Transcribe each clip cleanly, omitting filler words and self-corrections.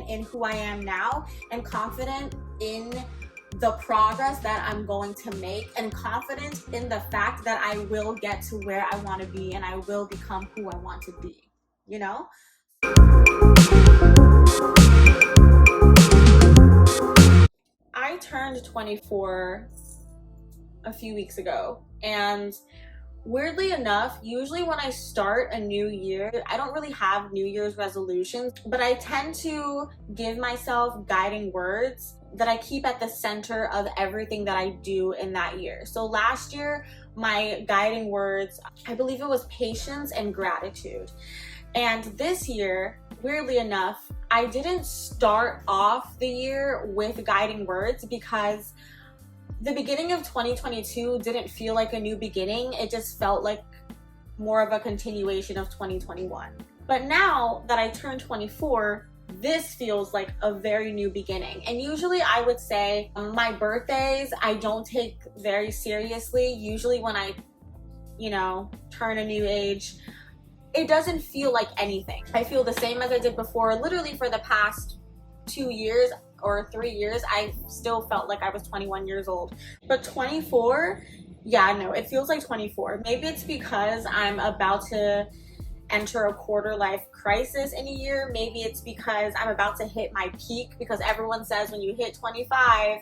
in who I am now, and confident in the progress that I'm going to make, and confident in the fact that I will get to where I want to be and I will become who I want to be, you know? I turned 24 a few weeks ago, and weirdly enough, usually when I start a new year, I don't really have New Year's resolutions, but I tend to give myself guiding words that I keep at the center of everything that I do in that year. So last year, my guiding words, I believe it was patience and gratitude. And this year, weirdly enough, I didn't start off the year with guiding words because the beginning of 2022 didn't feel like a new beginning. It just felt like more of a continuation of 2021. But now that I turned 24, this feels like a very new beginning. And usually I would say my birthdays, I don't take very seriously. Usually when I, turn a new age, it doesn't feel like anything. I feel the same as I did before. Literally for the past 2 years or 3 years, I still felt like I was 21 years old. But 24, yeah, no, it feels like 24. Maybe it's because I'm about to enter a quarter life crisis in a year. Maybe it's because I'm about to hit my peak, because everyone says when you hit 25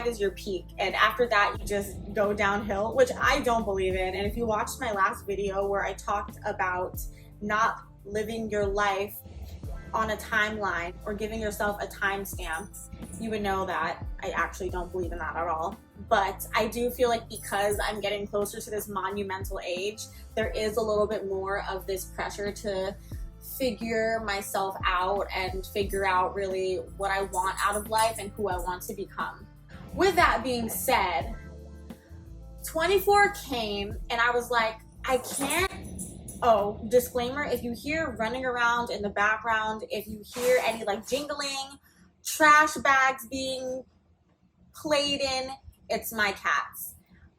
is your peak, and after that you just go downhill, which I don't believe in. And if you watched my last video where I talked about not living your life on a timeline or giving yourself a timestamp, you would know that I actually don't believe in that at all. But I do feel like because I'm getting closer to this monumental age, there is a little bit more of this pressure to figure myself out and figure out really what I want out of life and who I want to become. With that being said, 24 came and I was like, I can't. Oh, disclaimer, if you hear running around in the background, if you hear any like jingling, trash bags being played in, it's my cats.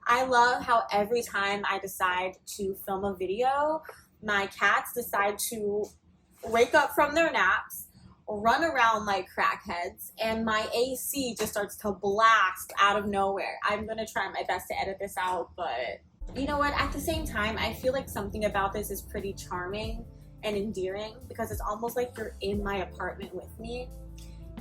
I love how every time I decide to film a video, my cats decide to wake up from their naps, run around like crackheads, and my AC just starts to blast out of nowhere. I'm gonna try my best to edit this out, but you know what, at the same time, I feel like something about this is pretty charming and endearing, because it's almost like you're in my apartment with me.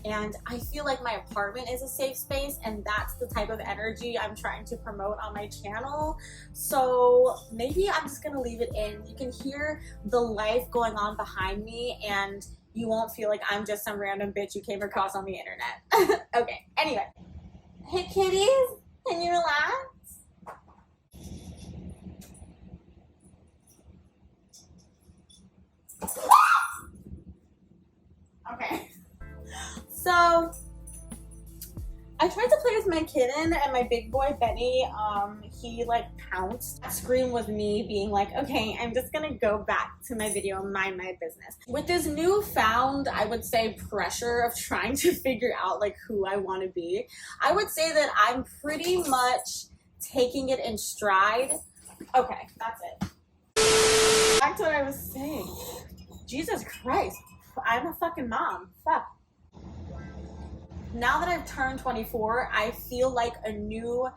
And I feel like my apartment is a safe space, and that's the type of energy I'm trying to promote on my channel. So maybe I'm just gonna leave it in. You can hear the life going on behind me, and you won't feel like I'm just some random bitch you came across on the internet. Okay, anyway. Hey kitties, can you relax? Okay. So I tried to play with my kitten, and my big boy Benny, he like pounced. That scream was me being like, okay, I'm just gonna go back to my video and mind my business. With this newfound, I would say, pressure of trying to figure out like who I want to be, I would say that I'm pretty much taking it in stride. Okay, that's it. Back to what I was saying. Jesus Christ, I'm a fucking mom. Fuck. Now that I've turned 24, I feel like a new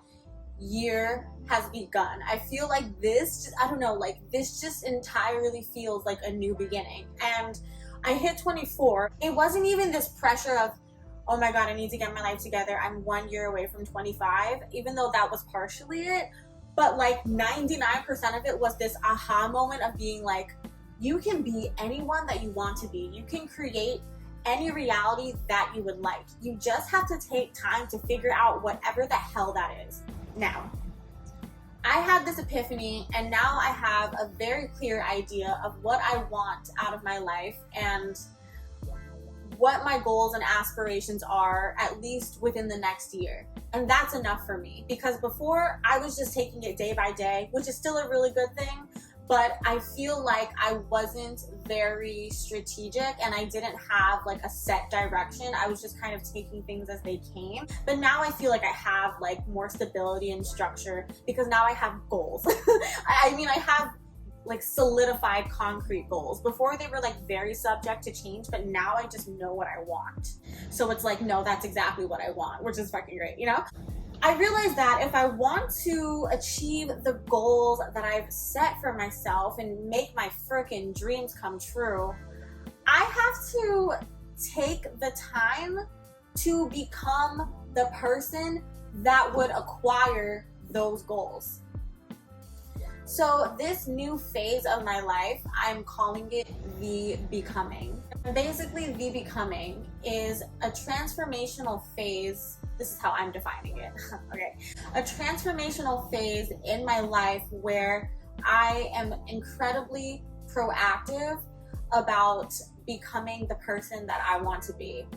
year has begun. I feel like this, I don't know, like this just entirely feels like a new beginning. And I hit 24. It wasn't even this pressure of, oh my God, I need to get my life together. I'm 1 year away from 25, even though that was partially it. But like 99% of it was this aha moment of being like, you can be anyone that you want to be. You can create any reality that you would like. You just have to take time to figure out whatever the hell that is. Now, I had this epiphany, and now I have a very clear idea of what I want out of my life and what my goals and aspirations are, at least within the next year. And that's enough for me, because before I was just taking it day by day, which is still a really good thing, but I feel like I wasn't very strategic and I didn't have like a set direction. I was just kind of taking things as they came. But now I feel like I have like more stability and structure, because now I have goals. I mean, I have like solidified concrete goals. Before they were like very subject to change, but now I just know what I want. So it's like, no, that's exactly what I want, which is fucking great, you know? I realized that if I want to achieve the goals that I've set for myself and make my freaking dreams come true, I have to take the time to become the person that would acquire those goals. So this new phase of my life, I'm calling it the becoming. Basically, the becoming is a transformational phase. This is how I'm defining it. Okay. A transformational phase in my life where I am incredibly proactive about becoming the person that I want to be.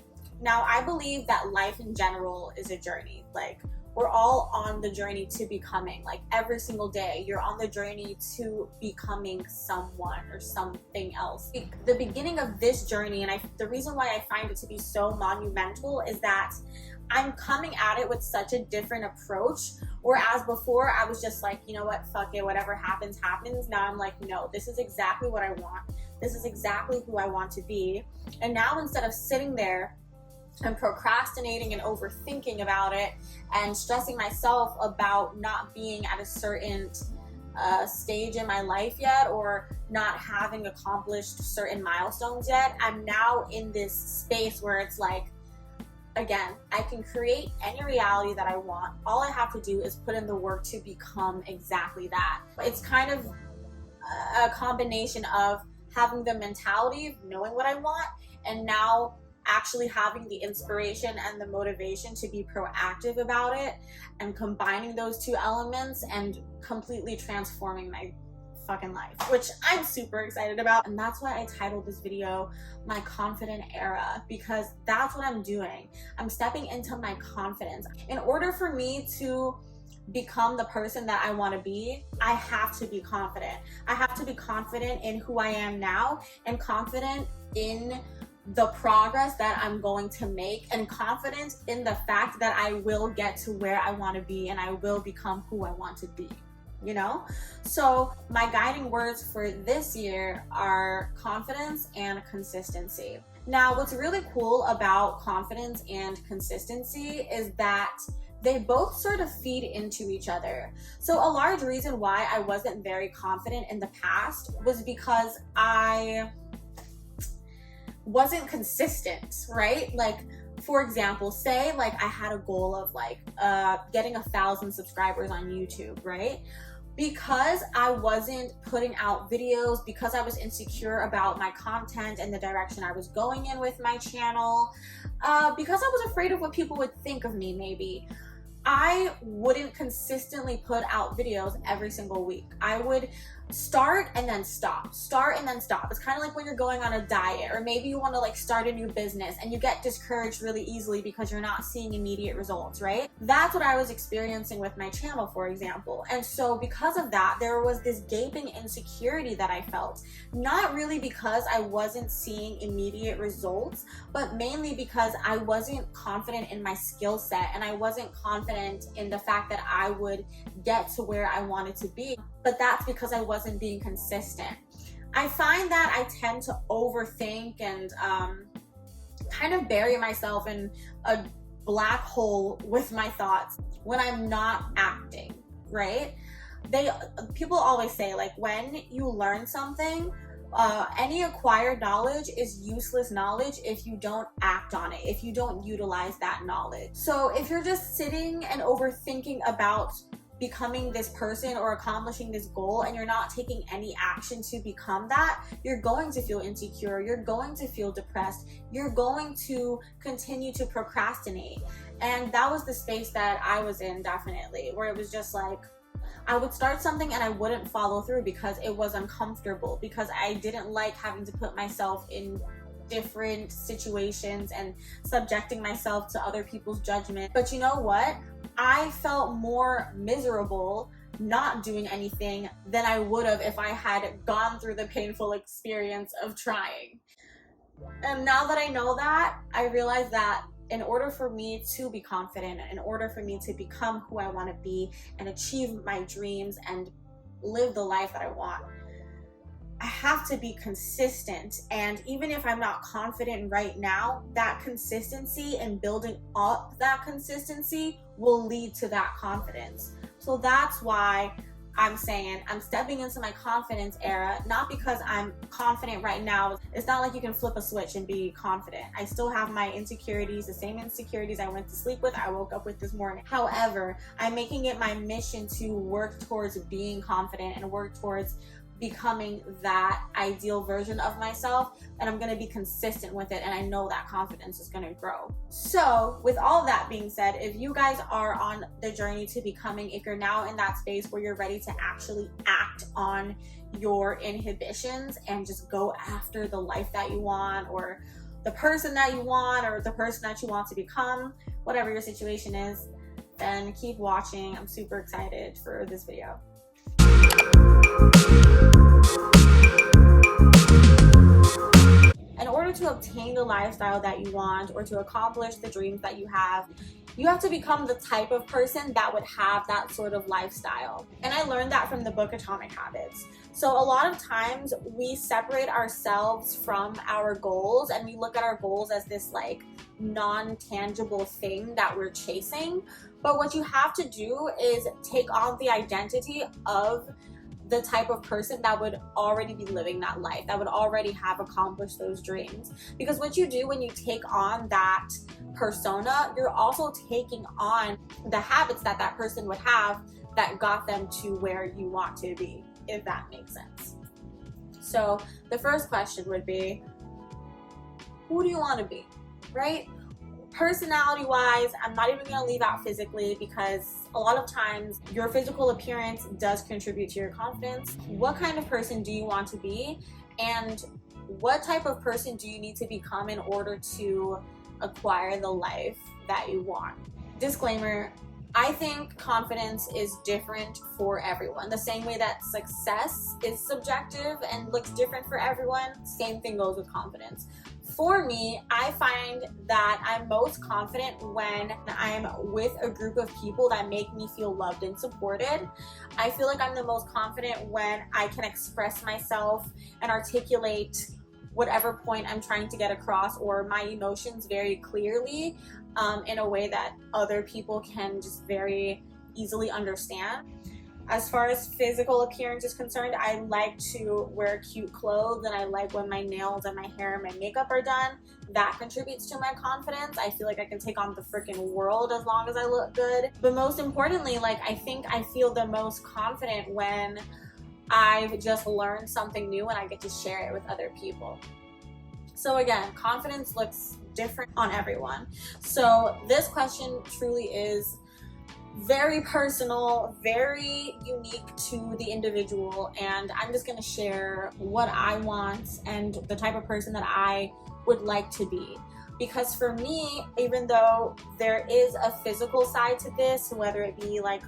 Now, I believe that life in general is a journey. Like, we're all on the journey to becoming. Like, every single day, you're on the journey to becoming someone or something else. The beginning of this journey, and the reason why I find it to be so monumental is that I'm coming at it with such a different approach. Whereas before, I was just like, you know what, fuck it, whatever happens, happens. Now I'm like, no, this is exactly what I want. This is exactly who I want to be. And now instead of sitting there and procrastinating and overthinking about it and stressing myself about not being at a certain stage in my life yet or not having accomplished certain milestones yet, I'm now in this space where it's like, again, I can create any reality that I want. All I have to do is put in the work to become exactly that. It's kind of a combination of having the mentality of knowing what I want and now actually having the inspiration and the motivation to be proactive about it and combining those two elements and completely transforming my fucking life, which I'm super excited about. And that's why I titled this video My Confident Era, because that's what I'm doing. I'm stepping into my confidence. In order for me to become the person that I want to be, I have to be confident. I have to be confident in who I am now and confident in the progress that I'm going to make and confident in the fact that I will get to where I want to be and I will become who I want to be, you know? So my guiding words for this year are confidence and consistency. Now, what's really cool about confidence and consistency is that they both sort of feed into each other. So a large reason why I wasn't very confident in the past was because I wasn't consistent, right? Like, for example, say like I had a goal of like getting 1,000 subscribers on YouTube, right? Because I wasn't putting out videos, because I was insecure about my content and the direction I was going in with my channel, because I was afraid of what people would think of me maybe, I wouldn't consistently put out videos every single week. I would start and then stop, start and then stop. It's kind of like when you're going on a diet, or maybe you want to like start a new business and you get discouraged really easily because you're not seeing immediate results, right? That's what I was experiencing with my channel, for example. And so because of that, there was this gaping insecurity that I felt, not really because I wasn't seeing immediate results, but mainly because I wasn't confident in my skill set and I wasn't confident in the fact that I would get to where I wanted to be. But that's because I wasn't being consistent. I find that I tend to overthink and kind of bury myself in a black hole with my thoughts when I'm not acting, right? People always say, like, when you learn something, any acquired knowledge is useless knowledge if you don't act on it, if you don't utilize that knowledge. So if you're just sitting and overthinking about becoming this person or accomplishing this goal and you're not taking any action to become that, you're going to feel insecure, you're going to feel depressed, you're going to continue to procrastinate. And that was the space that I was in, definitely, where it was just like I would start something and I wouldn't follow through because it was uncomfortable, because I didn't like having to put myself in different situations and subjecting myself to other people's judgment. But you know what? I felt more miserable not doing anything than I would have if I had gone through the painful experience of trying. And now that I know that, I realize that in order for me to be confident, in order for me to become who I want to be and achieve my dreams and live the life that I want, I have to be consistent. And even if I'm not confident right now, that consistency and building up that consistency will lead to that confidence. So that's why I'm saying I'm stepping into my confidence era, not because I'm confident right now. It's not like you can flip a switch and be confident. I still have my insecurities, the same insecurities I went to sleep with, I woke up with this morning. However, I'm making it my mission to work towards being confident and work towards becoming that ideal version of myself, and I'm going to be consistent with it, and I know that confidence is going to grow. So with all that being said, if you guys are on the journey to becoming, if you're now in that space where you're ready to actually act on your inhibitions and just go after the life that you want, or the person that you want, or the person that you want to become, whatever your situation is, then keep watching. I'm super excited for this video. In order to obtain the lifestyle that you want, or to accomplish the dreams that you have to become the type of person that would have that sort of lifestyle. And I learned that from the book Atomic Habits. So a lot of times we separate ourselves from our goals, and we look at our goals as this like non-tangible thing that we're chasing. But what you have to do is take on the identity of the type of person that would already be living that life, that would already have accomplished those dreams. Because what you do when you take on that persona, you're also taking on the habits that that person would have that got them to where you want to be, if that makes sense. So the first question would be, who do you want to be, right? Personality wise, I'm not even going to leave out physically, because a lot of times your physical appearance does contribute to your confidence. What kind of person do you want to be, and what type of person do you need to become in order to acquire the life that you want? Disclaimer, I think confidence is different for everyone. The same way that success is subjective and looks different for everyone, same thing goes with confidence. For me, I find that I'm most confident when I'm with a group of people that make me feel loved and supported. I feel like I'm the most confident when I can express myself and articulate whatever point I'm trying to get across, or my emotions very clearly, in a way that other people can just very easily understand. As far as physical appearance is concerned, I like to wear cute clothes, and I like when my nails and my hair and my makeup are done. That contributes to my confidence. I feel like I can take on the freaking world as long as I look good. But most importantly, like, I think I feel the most confident when I've just learned something new and I get to share it with other people. So again, confidence looks different on everyone. So this question truly is very personal, very unique to the individual, and I'm just going to share what I want and the type of person that I would like to be. Because for me, even though there is a physical side to this, whether it be like,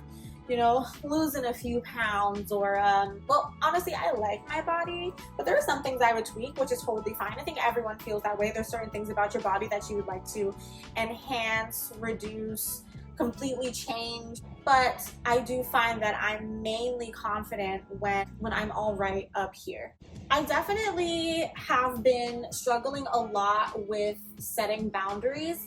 you know, losing a few pounds, or well, honestly, I like my body, but there are some things I would tweak, which is totally fine. I think everyone feels that way. There's certain things about your body that you would like to enhance, reduce, completely change. But I do find that I'm mainly confident when I'm all right up here. I definitely have been struggling a lot with setting boundaries.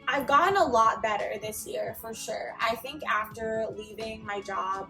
I've gotten a lot better this year, for sure. I think after leaving my job,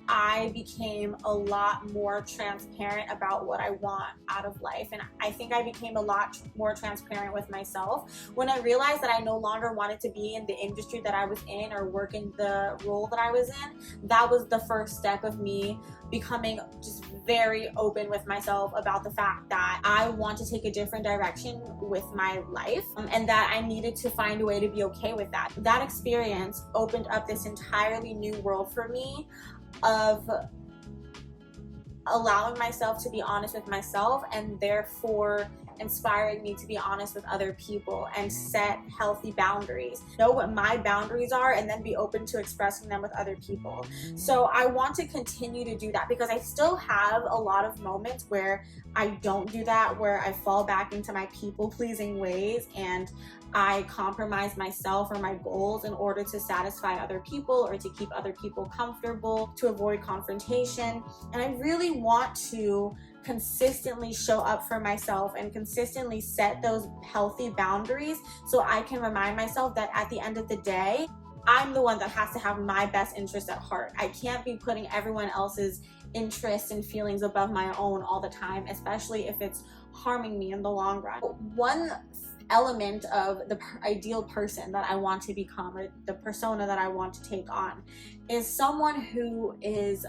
I became a lot more transparent about what I want out of life. And I think I became a lot more transparent with myself when I realized that I no longer wanted to be in the industry that I was in or work in the role that I was in. That was the first step of me becoming just very open with myself about the fact that I want to take a different direction with my life, and that I needed to find a way to be okay with that. That experience opened up this entirely new world for me of allowing myself to be honest with myself, and therefore inspiring me to be honest with other people and set healthy boundaries, know what my boundaries are, and then be open to expressing them with other people. So I want to continue to do that, because I still have a lot of moments where I don't do that, where I fall back into my people-pleasing ways, and I compromise myself or my goals in order to satisfy other people or to keep other people comfortable, to avoid confrontation. And I really want to consistently show up for myself and consistently set those healthy boundaries so I can remind myself that at the end of the day, I'm the one that has to have my best interest at heart. I can't be putting everyone else's interests and feelings above my own all the time, especially if it's harming me in the long run. One element of the ideal person that I want to become, or the persona that I want to take on, is someone who is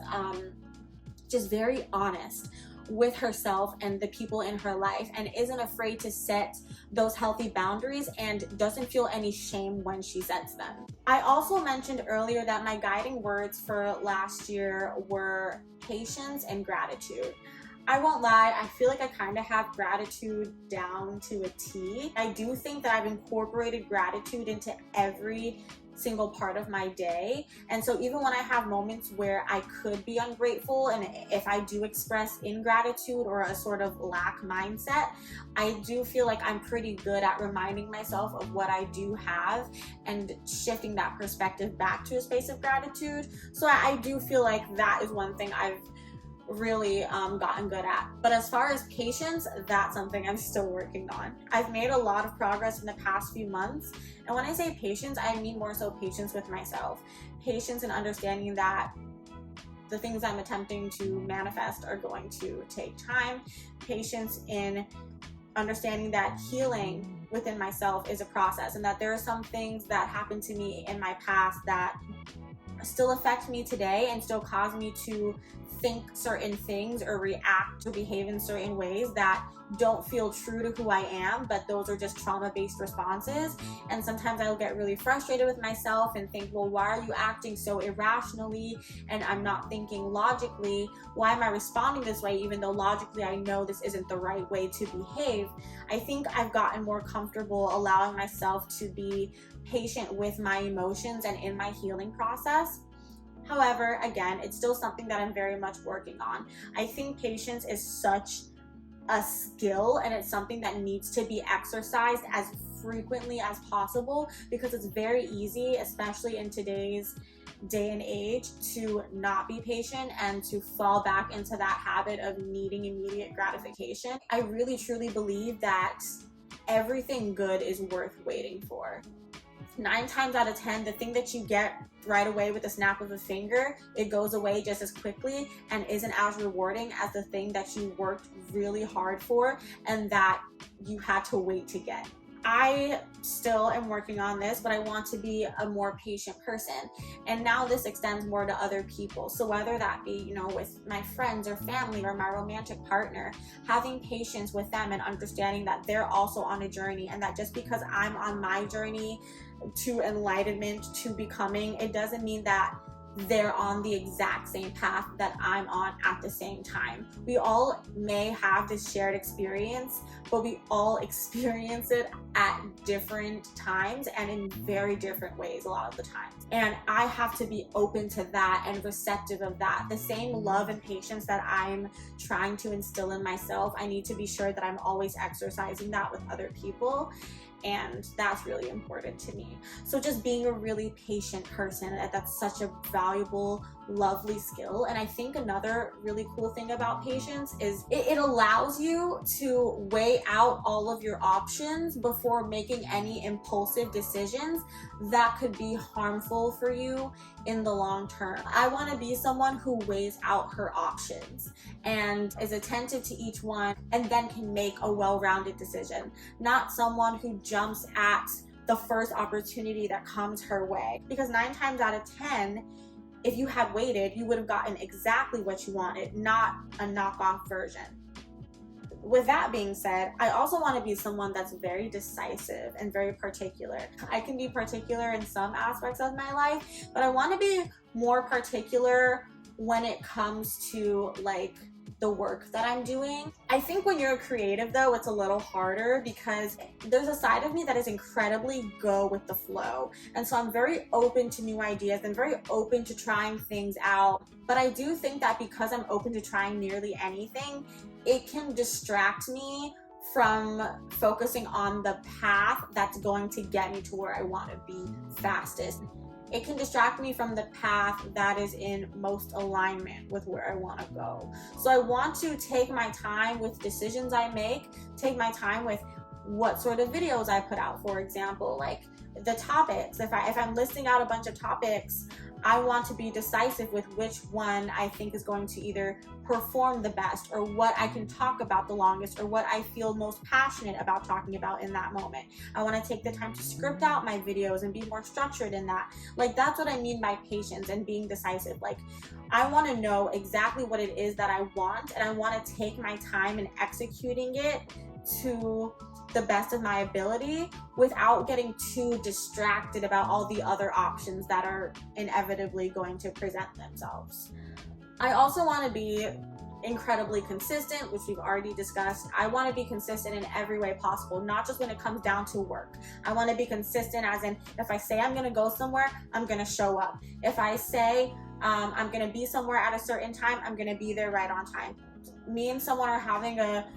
just very honest with herself and the people in her life, and isn't afraid to set those healthy boundaries and doesn't feel any shame when she sets them. I also mentioned earlier that my guiding words for last year were patience and gratitude. I won't lie, I feel like I kind of have gratitude down to a T. I do think that I've incorporated gratitude into every single part of my day, and so even when I have moments where I could be ungrateful, and if I do express ingratitude or a sort of lack mindset, I do feel like I'm pretty good at reminding myself of what I do have and shifting that perspective back to a space of gratitude. So I do feel like that is one thing I've really gotten good at. But as far as patience, that's something I'm still working on. I've made a lot of progress in the past few months, and when I say patience, I mean more so patience with myself. Patience in understanding that the things I'm attempting to manifest are going to take time. Patience in understanding that healing within myself is a process, and that there are some things that happened to me in my past that still affect me today and still cause me to think certain things or react or behave in certain ways that don't feel true to who I am, but those are just trauma-based responses. And sometimes I'll get really frustrated with myself and think, well, why are you acting so irrationally and I'm not thinking logically? Why am I responding this way even though logically I know this isn't the right way to behave? I think I've gotten more comfortable allowing myself to be patient with my emotions and in my healing process. However, again, it's still something that I'm very much working on. I think patience is such a skill, and it's something that needs to be exercised as frequently as possible, because it's very easy, especially in today's day and age, to not be patient and to fall back into that habit of needing immediate gratification. I really truly believe that everything good is worth waiting for. 9 times out of 10, the thing that you get right away with a snap of a finger, it goes away just as quickly and isn't as rewarding as the thing that you worked really hard for and that you had to wait to get. I still am working on this, but I want to be a more patient person. And now this extends more to other people. So whether that be, you know, with my friends or family or my romantic partner, having patience with them and understanding that they're also on a journey, and that just because I'm on my journey to enlightenment, to becoming, it doesn't mean that they're on the exact same path that I'm on at the same time. We all may have this shared experience, but we all experience it at different times and in very different ways a lot of the time. And I have to be open to that and receptive of that. The same love and patience that I'm trying to instill in myself, I need to be sure that I'm always exercising that with other people. And that's really important to me. So just being a really patient person, that's such a valuable, lovely skill. And I think another really cool thing about patience is it allows you to weigh out all of your options before making any impulsive decisions that could be harmful for you in the long term. I want to be someone who weighs out her options and is attentive to each one and then can make a well-rounded decision, not someone who jumps at the first opportunity that comes her way. Because 9 times out of 10, if you had waited, you would have gotten exactly what you wanted, not a knockoff version. With that being said, I also want to be someone that's very decisive and very particular. I can be particular in some aspects of my life, but I want to be more particular when it comes to like the work that I'm doing. I think when you're a creative though, it's a little harder because there's a side of me that is incredibly go with the flow. And so I'm very open to new ideas and very open to trying things out. But I do think that because I'm open to trying nearly anything, it can distract me from focusing on the path that's going to get me to where I want to be fastest. It can distract me from the path that is in most alignment with where I want to go. So I want to take my time with decisions I make, take my time with what sort of videos I put out, for example, like the topics. If I'm listing out a bunch of topics, I want to be decisive with which one I think is going to either perform the best, or what I can talk about the longest, or what I feel most passionate about talking about in that moment. I want to take the time to script out my videos and be more structured in that. Like, that's what I mean by patience and being decisive. Like, I want to know exactly what it is that I want, and I want to take my time in executing it to the best of my ability without getting too distracted about all the other options that are inevitably going to present themselves. I also want to be incredibly consistent, which we've already discussed. I want to be consistent in every way possible, not just when it comes down to work. I want to be consistent as in, if I say I'm going to go somewhere, I'm going to show up. If I say I'm going to be somewhere at a certain time, I'm going to be there right on time. Me and someone are having a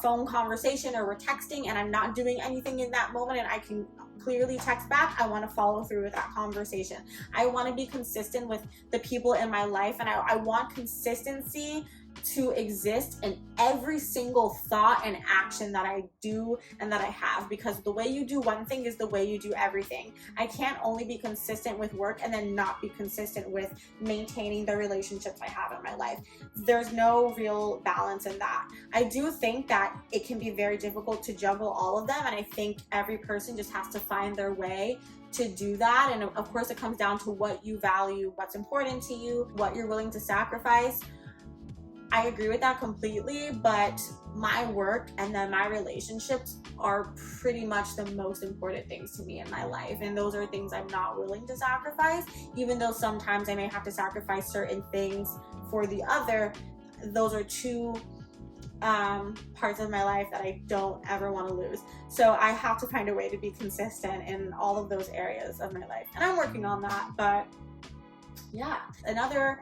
phone conversation, or we're texting and I'm not doing anything in that moment and I can clearly text back, I want to follow through with that conversation. I want to be consistent with the people in my life, and I want consistency to exist in every single thought and action that I do and that I have, because the way you do one thing is the way you do everything. I can't only be consistent with work and then not be consistent with maintaining the relationships I have in my life. There's no real balance in that. I do think that it can be very difficult to juggle all of them, and I think every person just has to find their way to do that. And of course it comes down to what you value, what's important to you, what you're willing to sacrifice. I agree with that completely, but my work and then my relationships are pretty much the most important things to me in my life. And those are things I'm not willing to sacrifice, even though sometimes I may have to sacrifice certain things for the other. Those are two parts of my life that I don't ever want to lose. So I have to find a way to be consistent in all of those areas of my life. And I'm working on that, but yeah. Another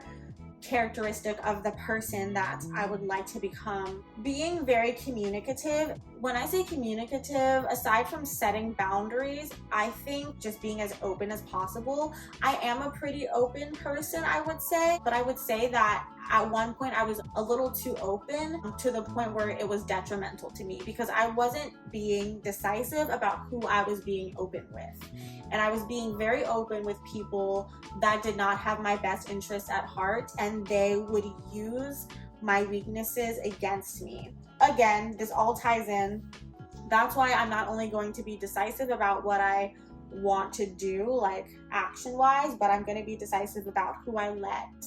characteristic of the person that I would like to become, being very communicative. When I say communicative, aside from setting boundaries, I think just being as open as possible. I am a pretty open person, I would say, but I would say that at one point I was a little too open, to the point where it was detrimental to me, because I wasn't being decisive about who I was being open with. And I was being very open with people that did not have my best interests at heart, and they would use my weaknesses against me. Again, this all ties in. That's why I'm not only going to be decisive about what I want to do, like action-wise, but I'm going to be decisive about who I let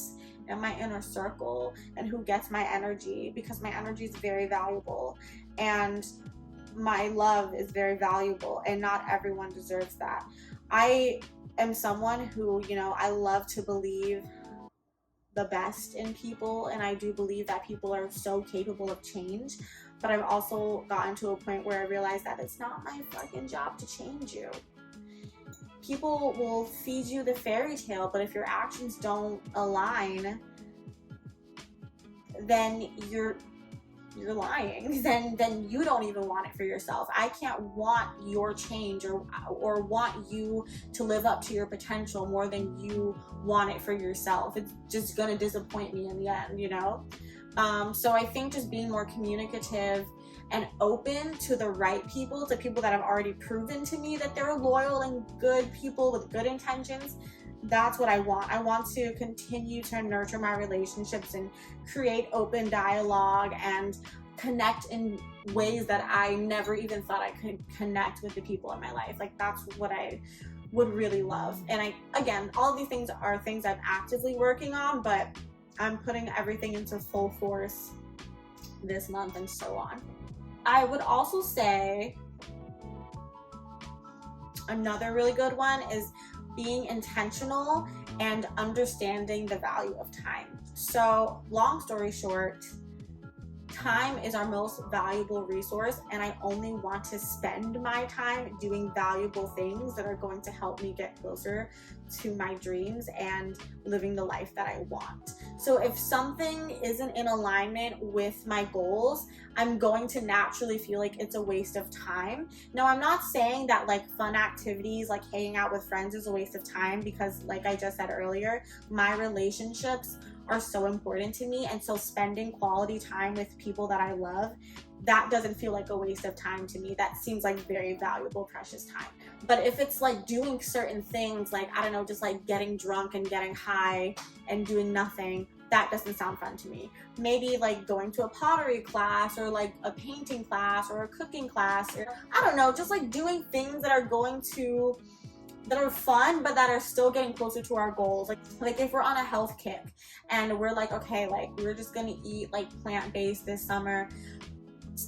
in my inner circle and who gets my energy, because my energy is very valuable and my love is very valuable, and not everyone deserves that. I am someone who, I love to believe the best in people, and I do believe that people are so capable of change, but I've also gotten to a point where I realize that it's not my fucking job to change you. People will feed you the fairy tale, but if your actions don't align, then you're lying. Then you don't even want it for yourself. I can't want your change or want you to live up to your potential more than you want it for yourself. It's just gonna disappoint me in the end, So I think just being more communicative and open to the right people, to people that have already proven to me that they're loyal and good people with good intentions. That's what I want. I want to continue to nurture my relationships and create open dialogue and connect in ways that I never even thought I could connect with the people in my life. Like, that's what I would really love. And again, all of these things are things I'm actively working on, but I'm putting everything into full force this month and so on. I would also say another really good one is being intentional and understanding the value of time. So, long story short, time is our most valuable resource, and I only want to spend my time doing valuable things that are going to help me get closer to my dreams and living the life that I want. So if something isn't in alignment with my goals, I'm going to naturally feel like it's a waste of time. Now, I'm not saying that like fun activities like hanging out with friends is a waste of time, because like I just said earlier, my relationships are so important to me, and so spending quality time with people that I love, that doesn't feel like a waste of time to me. That seems like very valuable, precious time. But if it's like doing certain things, like, I don't know, just like getting drunk and getting high and doing nothing, that doesn't sound fun to me. Maybe like going to a pottery class, or like a painting class, or a cooking class, or I don't know, just like doing things that are fun, but that are still getting closer to our goals. Like if we're on a health kick and we're like, okay, like we're just gonna eat like plant-based this summer,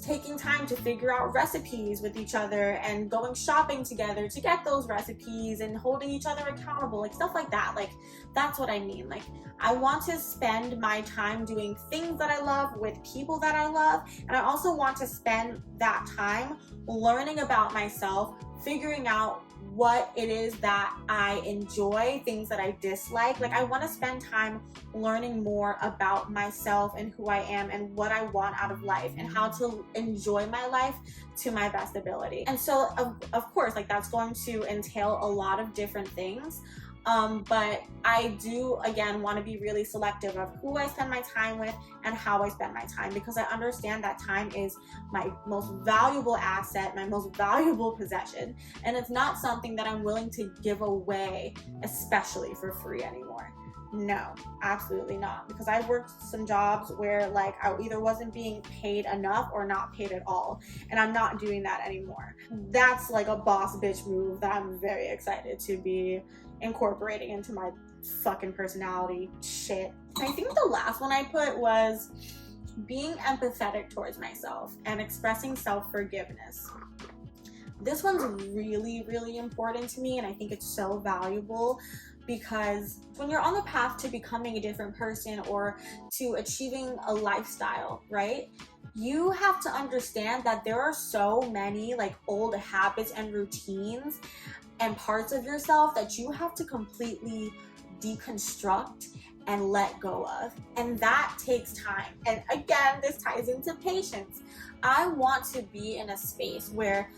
taking time to figure out recipes with each other and going shopping together to get those recipes and holding each other accountable, like stuff like that. Like that's what I mean. Like I want to spend my time doing things that I love with people that I love, and I also want to spend that time learning about myself, figuring out what it is that I enjoy, things that I dislike. Like I want to spend time learning more about myself and who I am and what I want out of life and how to enjoy my life to my best ability. And so of course, like that's going to entail a lot of different things. But I do, again, want to be really selective of who I spend my time with and how I spend my time, because I understand that time is my most valuable asset, my most valuable possession, and it's not something that I'm willing to give away, especially for free anymore. No, absolutely not, because I worked some jobs where like I either wasn't being paid enough or not paid at all, and I'm not doing that anymore. That's like a boss bitch move that I'm very excited to be incorporating into my fucking personality shit. I think the last one I put was being empathetic towards myself and expressing self-forgiveness. This one's really, really important to me, and I think it's so valuable, because when you're on the path to becoming a different person or to achieving a lifestyle, right? You have to understand that there are so many like old habits and routines and parts of yourself that you have to completely deconstruct and let go of. And that takes time. And again, this ties into patience. I want to be in a space where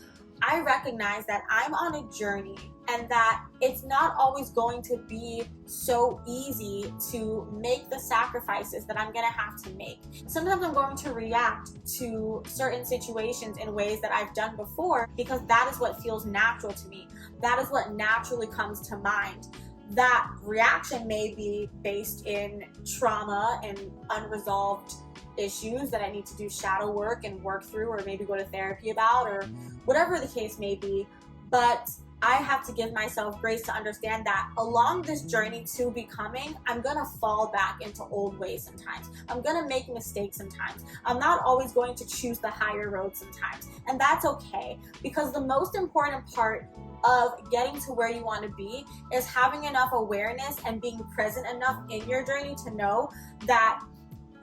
I recognize that I'm on a journey and that it's not always going to be so easy to make the sacrifices that I'm gonna have to make. Sometimes I'm going to react to certain situations in ways that I've done before, because that is what feels natural to me. That is what naturally comes to mind. That reaction may be based in trauma and unresolved issues that I need to do shadow work and work through, or maybe go to therapy about, or whatever the case may be. But I have to give myself grace to understand that along this journey to becoming, I'm gonna fall back into old ways sometimes. I'm gonna make mistakes sometimes. I'm not always going to choose the higher road sometimes. And that's okay, because the most important part of getting to where you want to be is having enough awareness and being present enough in your journey to know that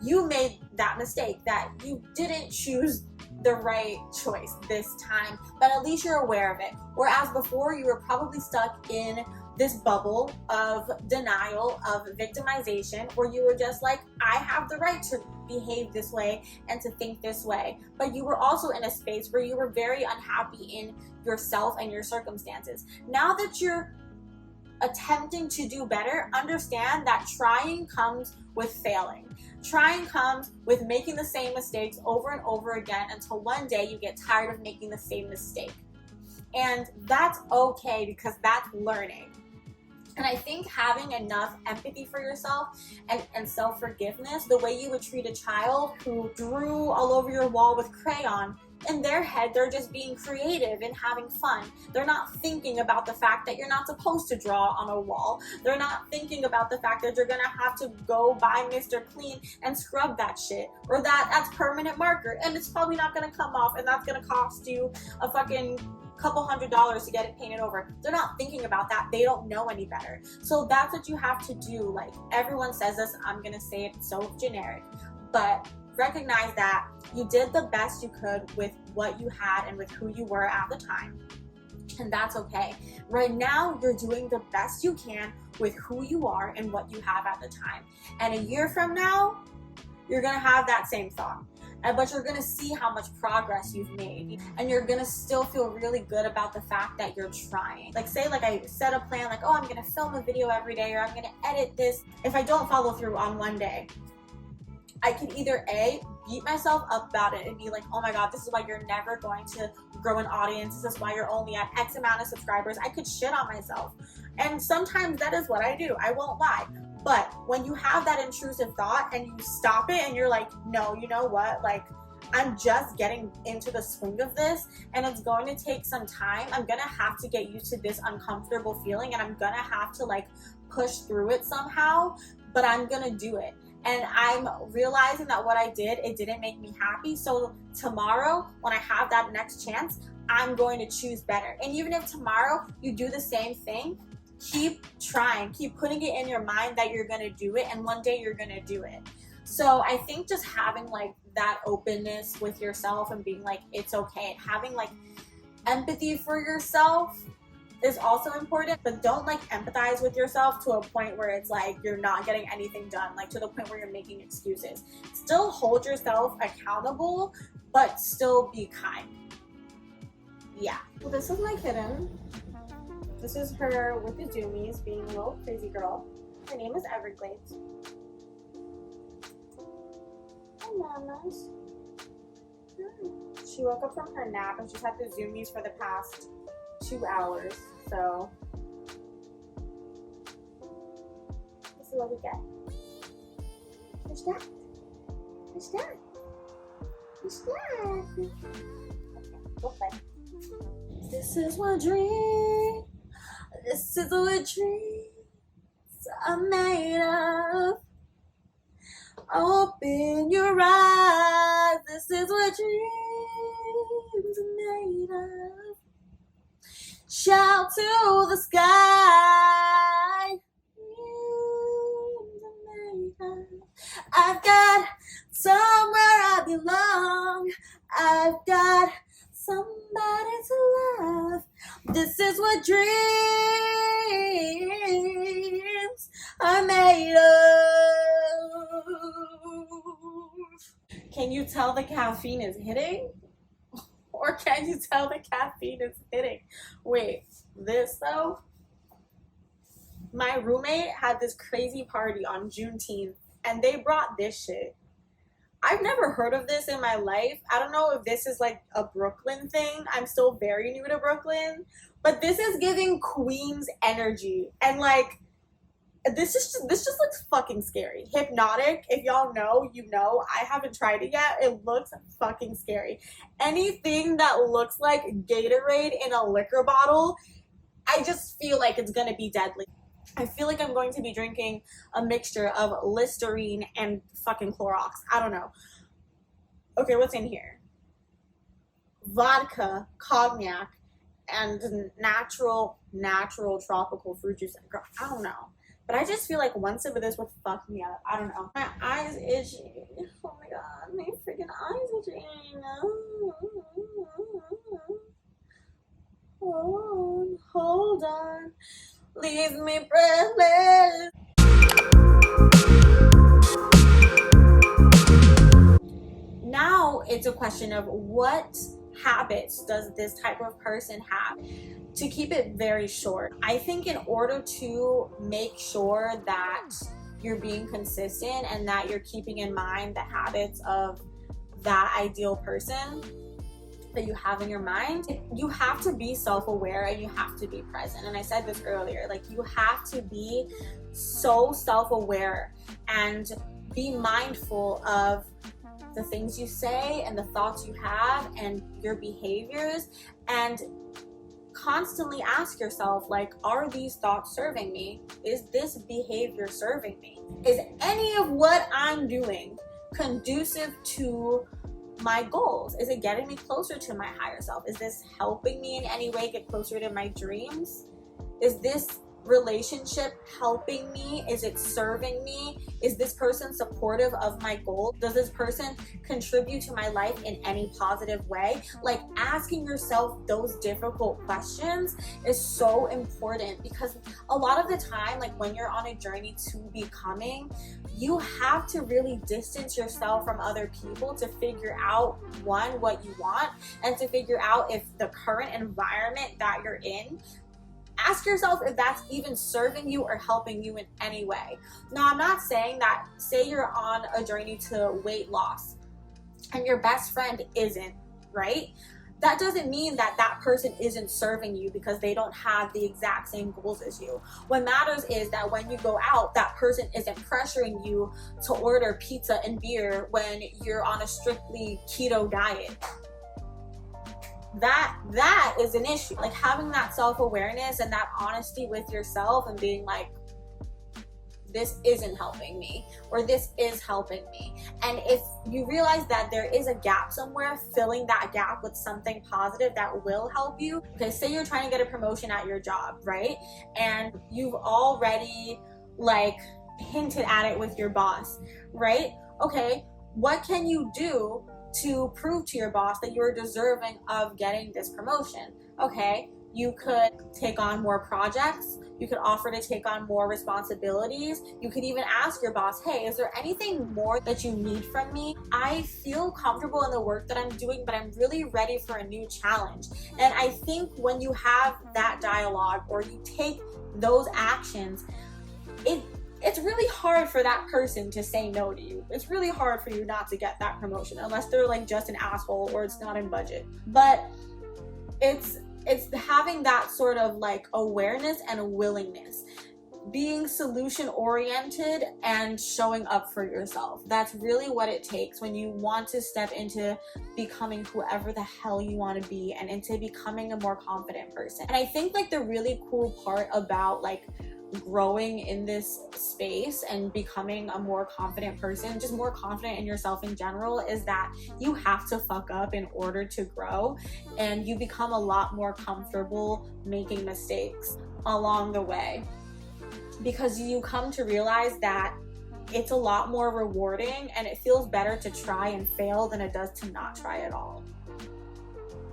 you made that mistake, that you didn't choose the right choice this time, but at least you're aware of it. Whereas before, you were probably stuck in this bubble of denial, of victimization, where you were just like, I have the right to behave this way and to think this way. But you were also in a space where you were very unhappy in yourself and your circumstances. Now that you're attempting to do better, understand that trying comes with failing. Trying comes with making the same mistakes over and over again until one day you get tired of making the same mistake. And that's okay, because that's learning. And I think having enough empathy for yourself and self-forgiveness, the way you would treat a child who drew all over your wall with crayon, in their head, they're just being creative and having fun. They're not thinking about the fact that you're not supposed to draw on a wall. They're not thinking about the fact that you're gonna have to go buy Mr. Clean and scrub that shit, or that that's permanent marker and it's probably not gonna come off, and that's gonna cost you a fucking couple $100s to get it painted over. They're not thinking about that. They don't know any better. So that's what you have to do. Like, everyone says this, I'm gonna say it so generic, but recognize that you did the best you could with what you had and with who you were at the time. And that's okay. Right now, you're doing the best you can with who you are and what you have at the time. And a year from now, you're gonna have that same thought. But you're gonna see how much progress you've made, and you're gonna still feel really good about the fact that you're trying. Like, say, like, I set a plan, like, oh, I'm gonna film a video every day, or I'm gonna edit this. If I don't follow through on one day, I can either A, beat myself up about it and be like, oh my God, this is why you're never going to grow an audience. This is why you're only at X amount of subscribers. I could shit on myself. And sometimes that is what I do. I won't lie. But when you have that intrusive thought and you stop it and you're like, no, you know what? Like, I'm just getting into the swing of this and it's going to take some time. I'm going to have to get used to this uncomfortable feeling and I'm going to have to like push through it somehow, but I'm going to do it. And I'm realizing that what I did, it didn't make me happy. So tomorrow, when I have that next chance, I'm going to choose better. And even if tomorrow you do the same thing, keep trying, keep putting it in your mind that you're going to do it. And one day you're going to do it. So I think just having like that openness with yourself and being like, it's okay. Having like empathy for yourself is also important, but don't like empathize with yourself to a point where it's like you're not getting anything done, like to the point where you're making excuses. Still hold yourself accountable, but still be kind. Yeah. Well, this is my kitten. This is her with the zoomies, being a little crazy girl. Her name is Everglades. Hi, mamas. She woke up from her nap and she's had the zoomies for the past 2 hours, so this is what we get. Who's that? Who's that? Who's that? Okay, go play. This is what dreams. This is what dreams are made of. Open your eyes. This is what dreams are made of. Shout to the sky. Dreams are made of. I've got somewhere I belong. I've got somebody to love. This is what dreams are made of. Can you tell the caffeine is hitting? Or can you tell the caffeine is hitting? Wait, this though? My roommate had this crazy party on Juneteenth and they brought this shit. I've never heard of this in my life. I don't know if this is like a Brooklyn thing. I'm still very new to Brooklyn. But this is giving Queens energy. And like, this just looks fucking scary. Hypnotic, if y'all know, you know. I haven't tried it yet. It looks fucking scary. Anything that looks like Gatorade in a liquor bottle, I just feel like it's gonna be deadly. I feel like I'm going to be drinking a mixture of Listerine and fucking Clorox. I don't know. Okay, what's in here? Vodka, cognac, and natural tropical fruit juice. Girl, I don't know. But I just feel like one sip of this would fuck me up. I don't know. My eyes itching. Oh my God, my freaking eyes itching. Oh, hold on. Leave me breathless. Now it's a question of what habits does this type of person have? To keep it very short, I think in order to make sure that you're being consistent and that you're keeping in mind the habits of that ideal person that you have in your mind, you have to be self-aware and you have to be present. And I said this earlier, like you have to be so self-aware and be mindful of the things you say and the thoughts you have and your behaviors, and constantly ask yourself, like, are these thoughts serving me? Is this behavior serving me? Is any of what I'm doing conducive to my goals? Is it getting me closer to my higher self? Is this helping me in any way get closer to my dreams? Is this relationship helping me? Is it serving me? Is this person supportive of my goal? Does this person contribute to my life in any positive way? Like, asking yourself those difficult questions is so important, because a lot of the time, like when you're on a journey to becoming, you have to really distance yourself from other people to figure out, one, what you want, and to figure out if the current environment that you're in, ask yourself if that's even serving you or helping you in any way. Now, I'm not saying that, say you're on a journey to weight loss and your best friend isn't, right? That doesn't mean that that person isn't serving you because they don't have the exact same goals as you. What matters is that when you go out, that person isn't pressuring you to order pizza and beer when you're on a strictly keto diet. That is an issue. Like, having that self-awareness and that honesty with yourself and being like, this isn't helping me, or this is helping me. And if you realize that there is a gap somewhere, filling that gap with something positive that will help you. Okay, say you're trying to get a promotion at your job, right? And you've already like hinted at it with your boss, right? Okay, what can you do to prove to your boss that you're deserving of getting this promotion? Okay, you could take on more projects. You could offer to take on more responsibilities. You could even ask your boss, hey, is there anything more that you need from me? I feel comfortable in the work that I'm doing, but I'm really ready for a new challenge. And I think when you have that dialogue, or you take those actions, it's really hard for that person to say no to you. It's really hard for you not to get that promotion, unless they're like just an asshole or it's not in budget. But it's having that sort of like awareness and a willingness, being solution oriented and showing up for yourself. That's really what it takes when you want to step into becoming whoever the hell you want to be, and into becoming a more confident person. And I think like the really cool part about like growing in this space and becoming a more confident person, just more confident in yourself in general, is that you have to fuck up in order to grow, and you become a lot more comfortable making mistakes along the way, because you come to realize that it's a lot more rewarding and it feels better to try and fail than it does to not try at all.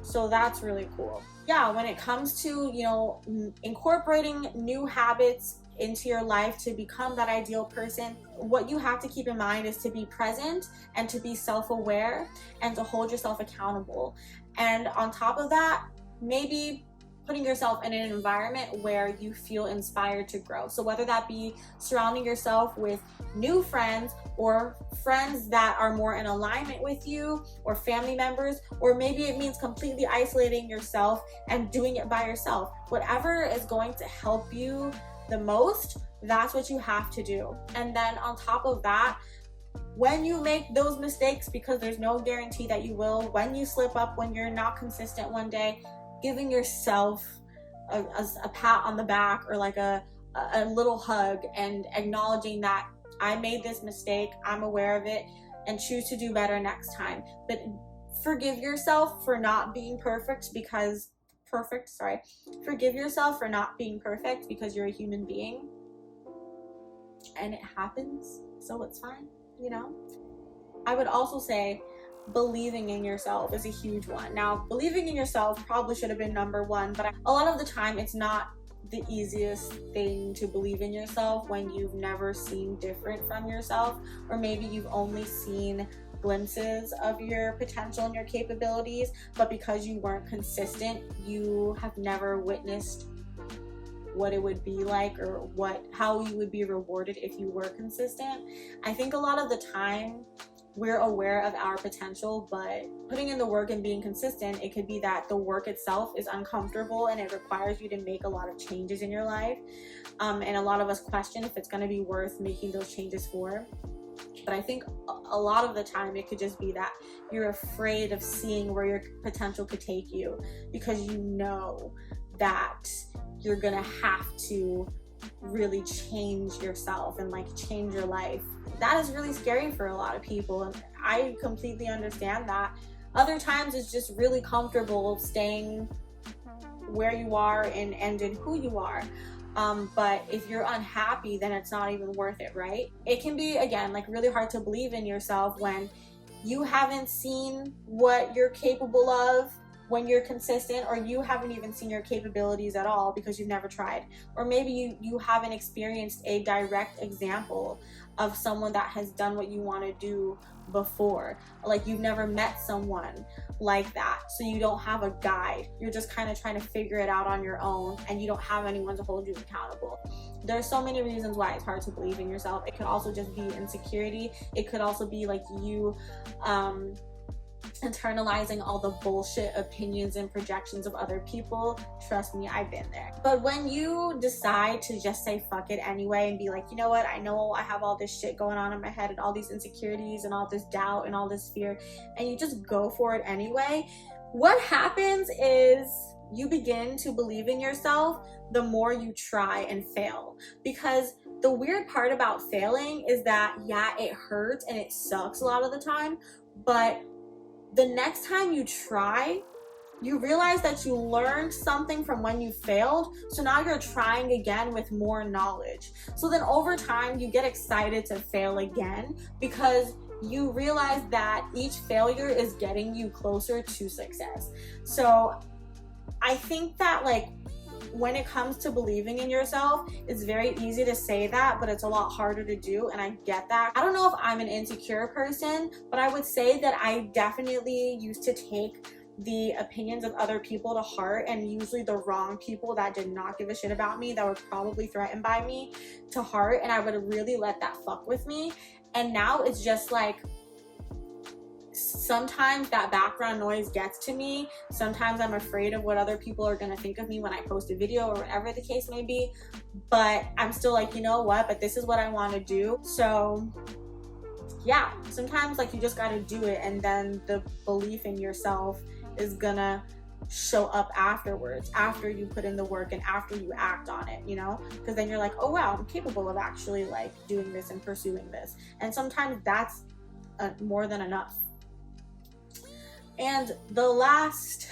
So that's really cool. Yeah, when it comes to, you know, incorporating new habits into your life to become that ideal person, what you have to keep in mind is to be present and to be self-aware and to hold yourself accountable. And on top of that, maybe putting yourself in an environment where you feel inspired to grow. So whether that be surrounding yourself with new friends, or friends that are more in alignment with you, or family members, or maybe it means completely isolating yourself and doing it by yourself. Whatever is going to help you the most, that's what you have to do. And then on top of that, when you make those mistakes, because there's no guarantee that you will, when you slip up, when you're not consistent one day, giving yourself a pat on the back, or like a little hug, and acknowledging that I made this mistake, I'm aware of it, and choose to do better next time. But forgive yourself for not being perfect, because forgive yourself for not being perfect, because you're a human being and it happens, so it's fine, you know? I would also say believing in yourself is a huge one. Now, believing in yourself probably should have been number one, but a lot of the time it's not the easiest thing to believe in yourself when you've never seen different from yourself, or maybe you've only seen glimpses of your potential and your capabilities, but because you weren't consistent, you have never witnessed what it would be like, or how you would be rewarded if you were consistent. I think a lot of the time we're aware of our potential, but putting in the work and being consistent, it could be that the work itself is uncomfortable and it requires you to make a lot of changes in your life. And a lot of us question if it's going to be worth making those changes for. But I think a lot of the time it could just be that you're afraid of seeing where your potential could take you, because you know that you're gonna have to really change yourself and like change your life. That is really scary for a lot of people, and I completely understand that. Other times it's just really comfortable staying where you are and in who you are. But if you're unhappy, then it's not even worth it, right? It can be, again, like really hard to believe in yourself when you haven't seen what you're capable of when you're consistent, or you haven't even seen your capabilities at all because you've never tried. Or maybe you haven't experienced a direct example of someone that has done what you want to do before. Like you've never met someone like that, so you don't have a guide. You're just kind of trying to figure it out on your own, and you don't have anyone to hold you accountable. There's so many reasons why it's hard to believe in yourself. It could also just be insecurity. It could also be like you internalizing all the bullshit opinions and projections of other people. Trust me, I've been there. But when you decide to just say fuck it anyway and be like, you know what, I know I have all this shit going on in my head and all these insecurities and all this doubt and all this fear, and you just go for it anyway, what happens is you begin to believe in yourself the more you try and fail. Because the weird part about failing is that, yeah, it hurts and it sucks a lot of the time, but the next time you try, you realize that you learned something from when you failed, so now you're trying again with more knowledge. So then over time, you get excited to fail again because you realize that each failure is getting you closer to success. So I think that, like, when it comes to believing in yourself, it's very easy to say that, but it's a lot harder to do, and I get that. I don't know if I'm an insecure person, but I would say that I definitely used to take the opinions of other people to heart, and usually the wrong people that did not give a shit about me, that were probably threatened by me, to heart, and I would really let that fuck with me. And now it's just like, sometimes that background noise gets to me. Sometimes I'm afraid of what other people are going to think of me when I post a video or whatever the case may be. But I'm still like, you know what? But this is what I want to do. So yeah, sometimes like you just got to do it. And then the belief in yourself is going to show up afterwards, after you put in the work and after you act on it, you know? Because then you're like, oh wow, I'm capable of actually like doing this and pursuing this. And sometimes that's more than enough. And the last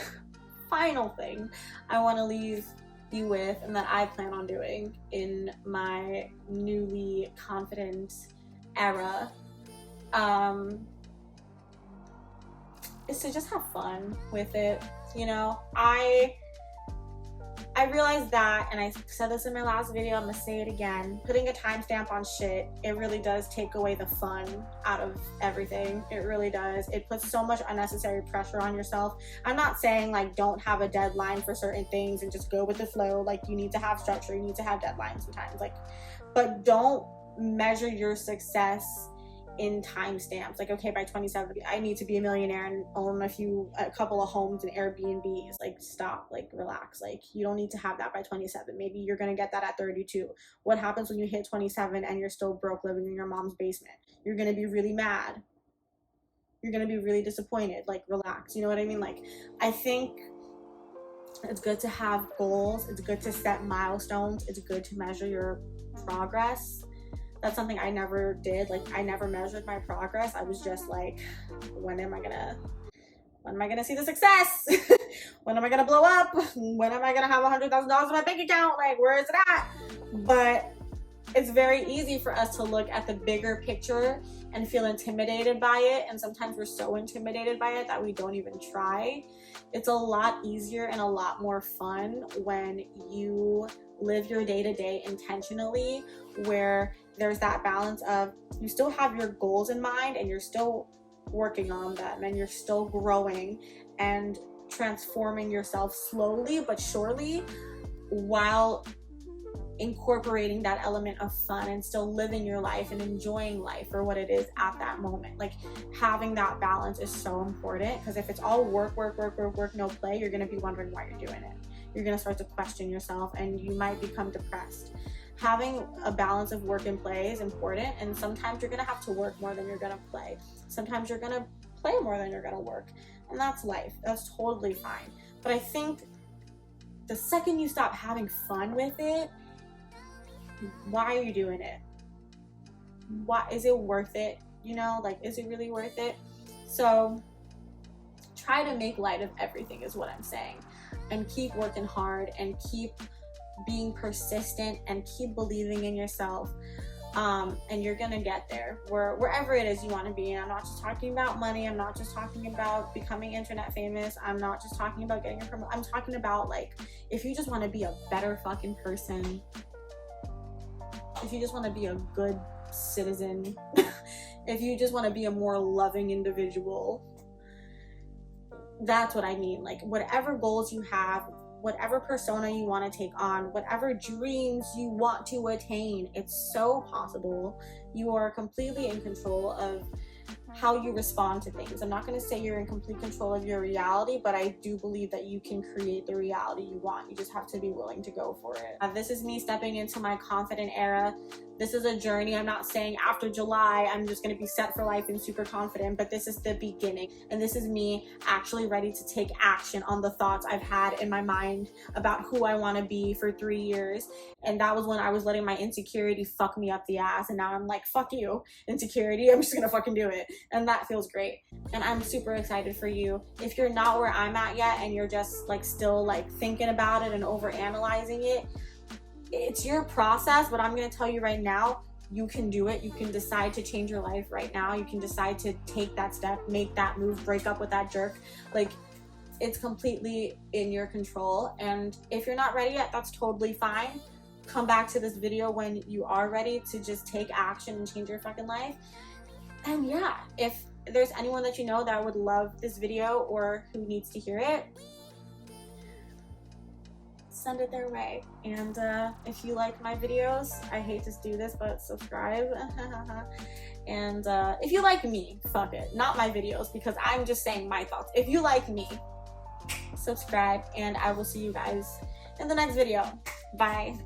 final thing I want to leave you with, and that I plan on doing in my newly confident era, is to just have fun with it. You know, I realized that, and I said this in my last video, I'm gonna say it again, putting a timestamp on shit, it really does take away the fun out of everything. It really does. It puts so much unnecessary pressure on yourself. I'm not saying like don't have a deadline for certain things and just go with the flow. Like you need to have structure, you need to have deadlines sometimes, like, but don't measure your success in timestamps. Like, okay, by 27 I need to be a millionaire and own a couple of homes and Airbnbs. Like, stop, like, relax. Like, you don't need to have that by 27. Maybe you're gonna get that at 32. What happens when you hit 27 and you're still broke living in your mom's basement? You're gonna be really mad. You're gonna be really disappointed. Like, relax. You know what I mean? Like, I think it's good to have goals. It's good to set milestones. It's good to measure your progress. That's something I never did. Like, I never measured my progress. I was just like, when am I gonna see the success? When am I gonna blow up? When am I gonna have $100,000 in my bank account? Like, where is it at? But it's very easy for us to look at the bigger picture and feel intimidated by it. And sometimes we're so intimidated by it that we don't even try. It's a lot easier and a lot more fun when you live your day-to-day intentionally, where there's that balance of you still have your goals in mind and you're still working on them and you're still growing and transforming yourself slowly but surely, while incorporating that element of fun and still living your life and enjoying life for what it is at that moment. Like, having that balance is so important, because if it's all work, no play, you're going to be wondering why you're doing it. You're going to start to question yourself and you might become depressed. Having a balance of work and play is important, and sometimes you're going to have to work more than you're going to play. Sometimes you're going to play more than you're going to work, and that's life. That's totally fine. But I think the second you stop having fun with it, why are you doing it? Why is it worth it? You know, like, is it really worth it? So try to make light of everything is what I'm saying, and keep working hard and keep being persistent and keep believing in yourself. And you're gonna get there, wherever it is you want to be. And I'm not just talking about money, I'm not just talking about becoming internet famous, I'm not just talking about getting a promotion. I'm talking about, like, if you just want to be a better fucking person, if you just want to be a good citizen, if you just want to be a more loving individual, that's what I mean. Like, whatever goals you have, whatever persona you want to take on, whatever dreams you want to attain, it's so possible. You are completely in control of how you respond to things. I'm not going to say you're in complete control of your reality, but I do believe that you can create the reality you want. You just have to be willing to go for it. This is me stepping into my confident era. This is a journey. I'm not saying after July I'm just going to be set for life and super confident, but this is the beginning. And this is me actually ready to take action on the thoughts I've had in my mind about who I want to be for 3 years. And that was when I was letting my insecurity fuck me up the ass. And now I'm like, fuck you, insecurity. I'm just going to fucking do it. And that feels great. And I'm super excited for you. If you're not where I'm at yet and you're just like still like thinking about it and over analyzing it, it's your process, but I'm going to tell you right now, you can do it. You can decide to change your life right now. You can decide to take that step, make that move, break up with that jerk. Like, it's completely in your control. And if you're not ready yet, that's totally fine. Come back to this video when you are ready to just take action and change your fucking life. And yeah, if there's anyone that you know that would love this video or who needs to hear it, send it their way. And if you like my videos, I hate to do this, but subscribe. And if you like me, fuck it, not my videos, because I'm just saying my thoughts. If you like me, subscribe, and I will see you guys in the next video. Bye.